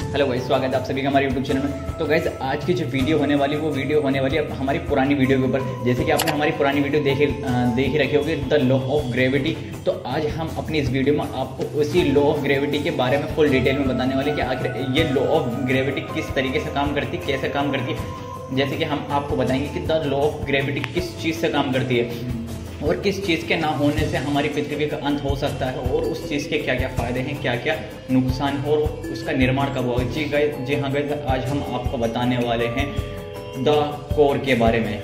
Hello guys, स्वागत है आप सभी का हमारे यूट्यूब चैनल में। तो गाइस आज की जो वीडियो होने वाली वो वीडियो होने वाली है हमारी पुरानी वीडियो के ऊपर। जैसे कि आपने हमारी पुरानी वीडियो देख ही रखी होगी, द लॉ ऑफ ग्रेविटी। तो आज हम अपनी इस वीडियो में आपको उसी लॉ ऑफ ग्रेविटी के बारे में फुल डिटेल में बताने वाले कि आखिर ये लॉ ऑफ ग्रेविटी किस तरीके से काम करती है, कैसे काम करती है। जैसे कि हम आपको बताएंगे कि द लॉ ऑफ ग्रेविटी किस चीज़ से काम करती है और किस चीज़ के ना होने से हमारी पृथ्वी का अंत हो सकता है और उस चीज़ के क्या क्या फ़ायदे हैं, क्या क्या नुकसान हो और उसका निर्माण कब होगा। जी हाँ गाइस, आज हम आपको बताने वाले हैं द कोर के बारे में।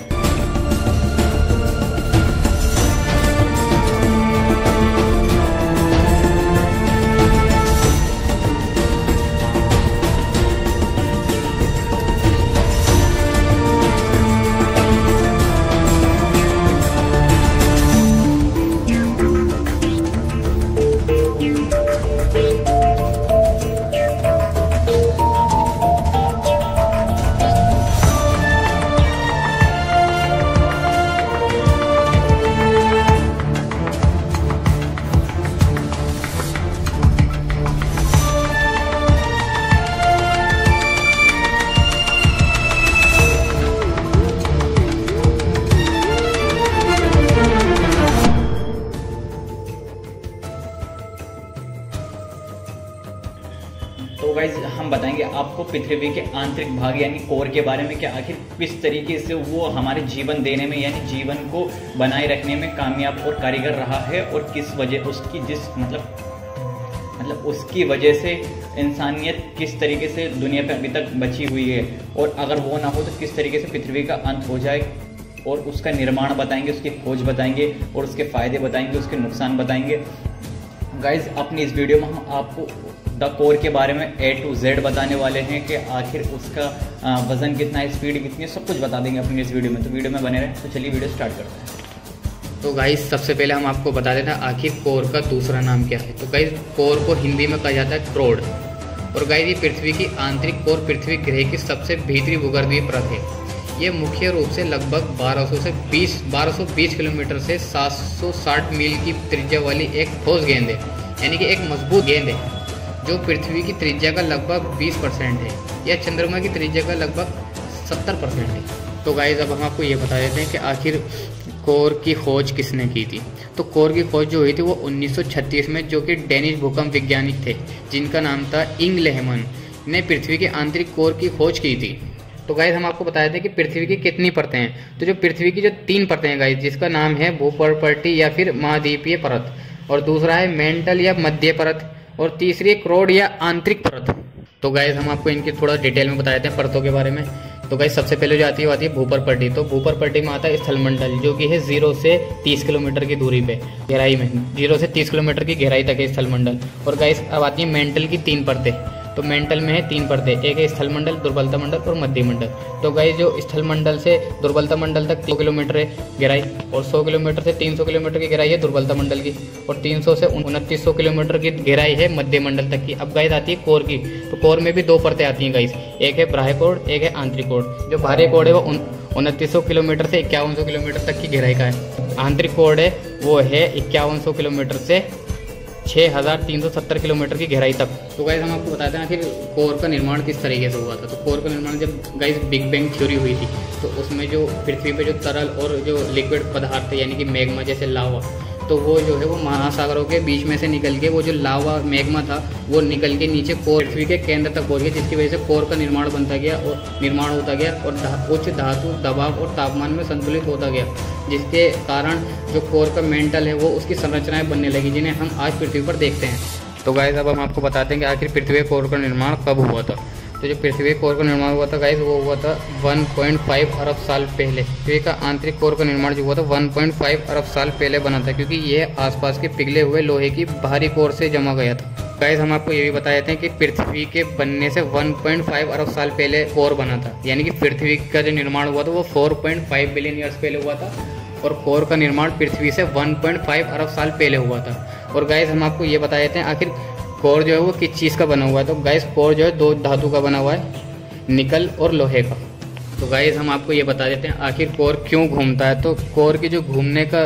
तो गाइज हम बताएंगे आपको पृथ्वी के आंतरिक भाग यानी कोर के बारे में कि आखिर किस तरीके से वो हमारे जीवन देने में यानी जीवन को बनाए रखने में कामयाब और कारीगर रहा है और किस वजह उसकी मतलब उसकी वजह से इंसानियत किस तरीके से दुनिया पे अभी तक बची हुई है और अगर वो ना हो तो किस तरीके से पृथ्वी का अंत हो जाए। और उसका निर्माण बताएंगे, उसकी खोज बताएंगे और उसके फायदे बताएंगे, उसके नुकसान बताएंगे। गाइज अपनी इस वीडियो में हम आपको द कोर के बारे में A to Z बताने वाले हैं कि आखिर उसका वजन कितना है, स्पीड कितनी है, सब कुछ बता देंगे अपनी इस वीडियो में। तो वीडियो में बने रहें। तो चलिए वीडियो स्टार्ट करते हैं। तो गाइस सबसे पहले हम आपको बता देते हैं आखिर कोर का दूसरा नाम क्या है। तो गाइस कोर को हिंदी में कहा जाता है क्रोड। और गाइस ये पृथ्वी की आंतरिक कोर पृथ्वी ग्रह की सबसे भीतरी भूगर्भीय परत है। ये मुख्य रूप से लगभग 1220 किलोमीटर से 760 मील की त्रिज्या वाली एक ठोस गेंद है, यानी कि एक मजबूत गेंद है जो पृथ्वी की त्रिज्या का लगभग 20% है या चंद्रमा की त्रिज्या का लगभग 70% है। तो गाइस अब हम आपको ये बता देते हैं कि आखिर कोर की खोज किसने की थी। तो कोर की खोज जो हुई थी वो 1936 में, जो कि डेनिश भूकंप वैज्ञानिक थे जिनका नाम था इंग लेहमन ने पृथ्वी के आंतरिक कोर की खोज की थी। तो गाइस हम आपको बताए थे कि पृथ्वी की कितनी परतें हैं। तो जो पृथ्वी की जो 3 परतें हैं गाइस, जिसका नाम है भूपर्पटी या फिर महाद्वीपीय परत, और दूसरा है मेंटल या मध्य परत, और तीसरी है क्रोड या आंतरिक परत। तो गाइस हम आपको इनके थोड़ा डिटेल में बताए थे परतों के बारे में। तो गाइस सबसे पहले जो आती है वो आती है भूपर्पटी। तो भूपर्पटी में आता है स्थलमंडल, जो कि है 0 से 30 किलोमीटर की दूरी पे गहराई में, 0 से 30 किलोमीटर की गहराई तक है स्थलमंडल। और गाइस अब आती है मेंटल की 3 परतें। तो मेंटल में है 3 परतें, एक है स्थलमंडल, दुर्बलता मंडल और मध्य मंडल। तो गाइस जो स्थलमंडल से दुर्बलता मंडल तक 100 किलोमीटर है गहराई, और 100 किलोमीटर से 300 किलोमीटर की गहराई है दुर्बलता मंडल की, और 300 से 2900 किलोमीटर की गहराई है मध्य मंडल तक की। अब गाइस आती है कोर की। तो कोर में भी 2 परतें आती हैं गाइस, एक है बाह्य कोर, एक है आंतरिक कोर। जो बाह्य कोर है वो 2900 किलोमीटर से 5100 किलोमीटर तक की गहराई का है। आंतरिक कोर है वो है 5100 किलोमीटर से 6370 किलोमीटर की गहराई तक। तो गाइस हम आपको बताते हैं आखिर कोर का निर्माण किस तरीके से हुआ था। तो कोर का निर्माण जब गाइस बिग बैंग थ्योरी हुई थी, तो उसमें जो पृथ्वी पे जो तरल और जो लिक्विड पदार्थ थे यानी कि मैग्मा जैसे लावा, तो वो जो है वो महासागरों के बीच में से निकल के वो जो लावा मैग्मा था वो निकल के नीचे कोर पृथ्वी के केंद्र तक पहुंच गया, जिसकी वजह से कोर का निर्माण बनता गया और निर्माण होता गया और उच्च धातु दबाव और तापमान में संतुलित होता गया, जिसके कारण जो कोर का मेंटल है वो उसकी संरचनाएं बनने लगी, जिन्हें हम आज पृथ्वी पर देखते हैं। तो गाइस अब हम आपको बताते हैं कि आखिर पृथ्वी कोर का निर्माण कब हुआ था। तो जो पृथ्वी कोर का निर्माण हुआ था गाइस वो हुआ था 1.5 अरब साल पहले। पृथ्वी का आंतरिक कोर का निर्माण जो हुआ था 1.5 अरब साल पहले बना था, क्योंकि यह आसपास के पिघले हुए लोहे की बाहरी कोर से जमा गया था। गाइस हम आपको ये भी बता देते हैं कि पृथ्वी के बनने से 1.5 अरब साल पहले कोर बना था, यानी कि पृथ्वी का जो निर्माण हुआ था वो 4.5 बिलियन ईयर्स पहले हुआ था और कोर का निर्माण पृथ्वी से 1.5 अरब साल पहले हुआ था। और गाइस हम आपको ये बता देते हैं आखिर कोर जो है वो किस चीज़ का बना हुआ है। तो गाइस कोर जो है 2 धातु का बना हुआ है, निकल और लोहे का। तो गाइस हम आपको ये बता देते हैं आखिर कोर क्यों घूमता है। तो कोर की जो घूमने का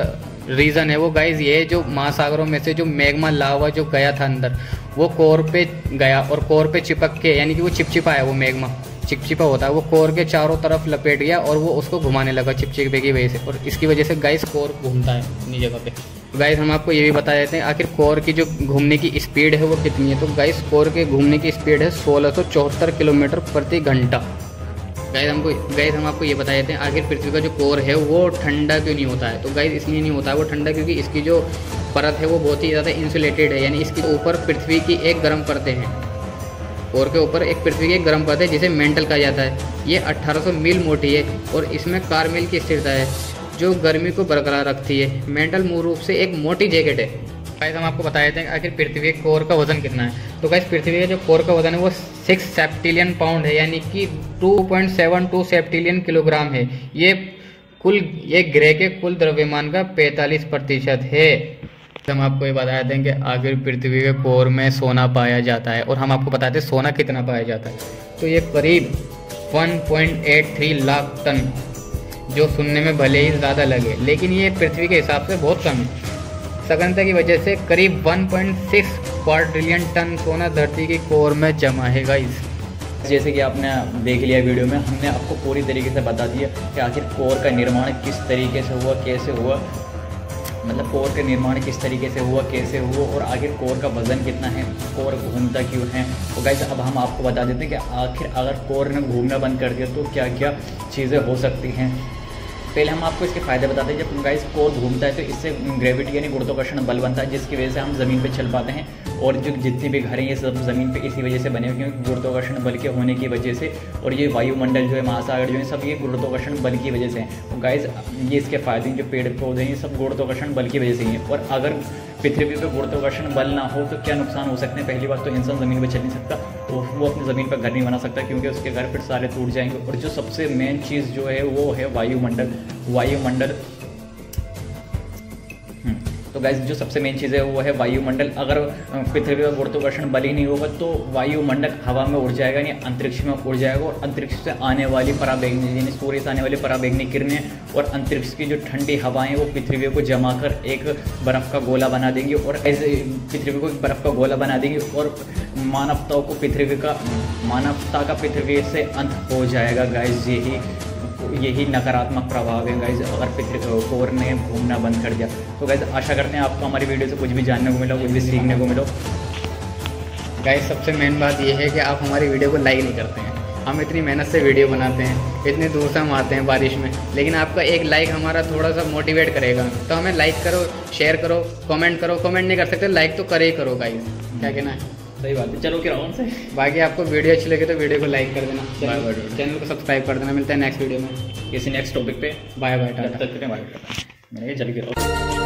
रीज़न है वो गाइज ये, जो महासागरों में से जो मैग्मा लावा जो गया था अंदर, वो कोर पे गया और कोर पे चिपक के, यानी कि वो चिपचिपा है, वो मैग्मा चिपचिपा होता है, वो कोर के चारों तरफ लपेट गया और वो उसको घुमाने लगा चिपचिपे की वजह से, और इसकी वजह से गाइस कोर घूमता है अपनी जगह पे। गाइस हम आपको ये भी बता देते हैं आखिर कोर की जो घूमने की स्पीड है वो कितनी है। तो गाइस कोर के घूमने की स्पीड है 1674 किलोमीटर प्रति घंटा। गाइस हम आपको ये बता देते हैं आखिर पृथ्वी का जो कोर है वो ठंडा क्यों नहीं होता है। तो गाइस इसलिए नहीं होता है वो ठंडा, क्योंकि इसकी जो परत है वो बहुत ही ज़्यादा इंसुलेटेड है, यानी इसके ऊपर पृथ्वी की एक गर्म परतें हैं, कोर के ऊपर एक पृथ्वी की एक गर्म परत है जिसे मेंटल कहा जाता है। ये 1800 मील मोटी है और इसमें कारमेल की स्थिरता है जो गर्मी को बरकरार रखती है। मेंटल मूल रूप से एक मोटी जैकेट है। गाइस हम आपको बता देते हैं आखिर पृथ्वी के कोर का वजन कितना है। तो गाइस पृथ्वी का जो कोर का वजन है वो 6 सेप्टिलियन पाउंड है, यानी कि 2.72 सेप्टिलियन किलोग्राम है। ये ग्रह के कुल द्रव्यमान का 45% है। हम आपको ये बता देते हैं कि आखिर पृथ्वी के कोर में सोना पाया जाता है, और हम आपको बताते हैं सोना कितना पाया जाता है। तो ये करीब 1.83 लाख टन, जो सुनने में भले ही ज़्यादा लगे लेकिन ये पृथ्वी के हिसाब से बहुत कम है। सघनता की वजह से करीब 1.6 क्वाड्रिलियन टन सोना धरती की कोर में जमा है गाइस। जैसे कि आपने देख लिया वीडियो में, हमने आपको पूरी तरीके से बता दिया कि आखिर कोर का निर्माण किस तरीके से हुआ, कैसे हुआ, मतलब कोर का निर्माण किस तरीके से हुआ, कैसे हुआ, और आखिर कोर का वजन कितना है, कोर घूमता क्यों है। तो गाइस अब हम आपको बता देते हैं कि आखिर अगर कोर ने घूमना बंद कर दिया तो क्या क्या चीज़ें हो सकती हैं। पहले हम आपको इसके फ़ायदे बताते हैं। जब गाइस कोर घूमता है तो इससे ग्रेविटी यानी गुरुत्वाकर्षण बल बनता है, जिसकी वजह से हम ज़मीन पे चल पाते हैं, और जो जितनी भी घर हैं ये सब ज़मीन पे इसी वजह से बने हुए, क्योंकि गुरुत्वाकर्षण बल के होने की वजह से, और ये वायुमंडल जो है, महासागर जो है, सब ये गुरुत्वाकर्षण बल की वजह से हैं। तो गाइस ये इसके फ़ायदे, जो पेड़ पौधे हैं ये सब गुरुत्वाकर्षण बल की वजह से ही हैं। और अगर पृथ्वी पे गुरुत्वाकर्षण बल ना हो तो क्या नुकसान हो सकते हैं। पहली बात तो इंसान ज़मीन पे चल नहीं सकता, तो वो अपनी ज़मीन पर घर नहीं बना सकता, क्योंकि उसके घर फिर सारे टूट जाएंगे। और जो सबसे मेन चीज़ जो है वो है वायुमंडल। तो गाइस जो सबसे मेन चीज़ है वो है वायुमंडल। अगर पृथ्वी का गुरुत्वाकर्षण बल ही नहीं होगा तो वायुमंडल हवा में उड़ जाएगा, यानी अंतरिक्ष में उड़ जाएगा, और अंतरिक्ष से आने वाली पराबैंगनी, यानी सूर्य से आने वाली पराबैंगनी किरणें और अंतरिक्ष की जो ठंडी हवाएं वो पृथ्वी को जमा कर एक बर्फ़ का गोला बना देंगी, और ऐसे पृथ्वी को एक बर्फ़ का गोला बना देंगी, और मानवता का पृथ्वी से अंत हो जाएगा गाइस। यही नकारात्मक प्रभाव है गाइज अगर पृथ्वी कोर ने घूमना बंद कर दिया। तो गाइज आशा करते हैं आपको हमारी वीडियो से कुछ भी जानने को मिला, कुछ भी सीखने को मिला। गाइज सबसे मेन बात यह है कि आप हमारी वीडियो को लाइक नहीं करते हैं। हम इतनी मेहनत से वीडियो बनाते हैं, इतने दूर से हम आते हैं बारिश में, लेकिन आपका एक लाइक हमारा थोड़ा सा मोटिवेट करेगा। तो हमें लाइक करो, शेयर करो, कमेंट करो। कमेंट नहीं कर सकते, लाइक तो करे ही करो गाइज, क्या कहना है? सही बात है। चलो कराओ उनसे। बाकी आपको वीडियो अच्छी लगे तो वीडियो को लाइक कर देना, चैनल को सब्सक्राइब कर देना। मिलते हैं नेक्स्ट वीडियो में किसी नेक्स्ट टॉपिक पे। Bye bye. तब तक के लिए बाय। मैंने जल्दी कराओ।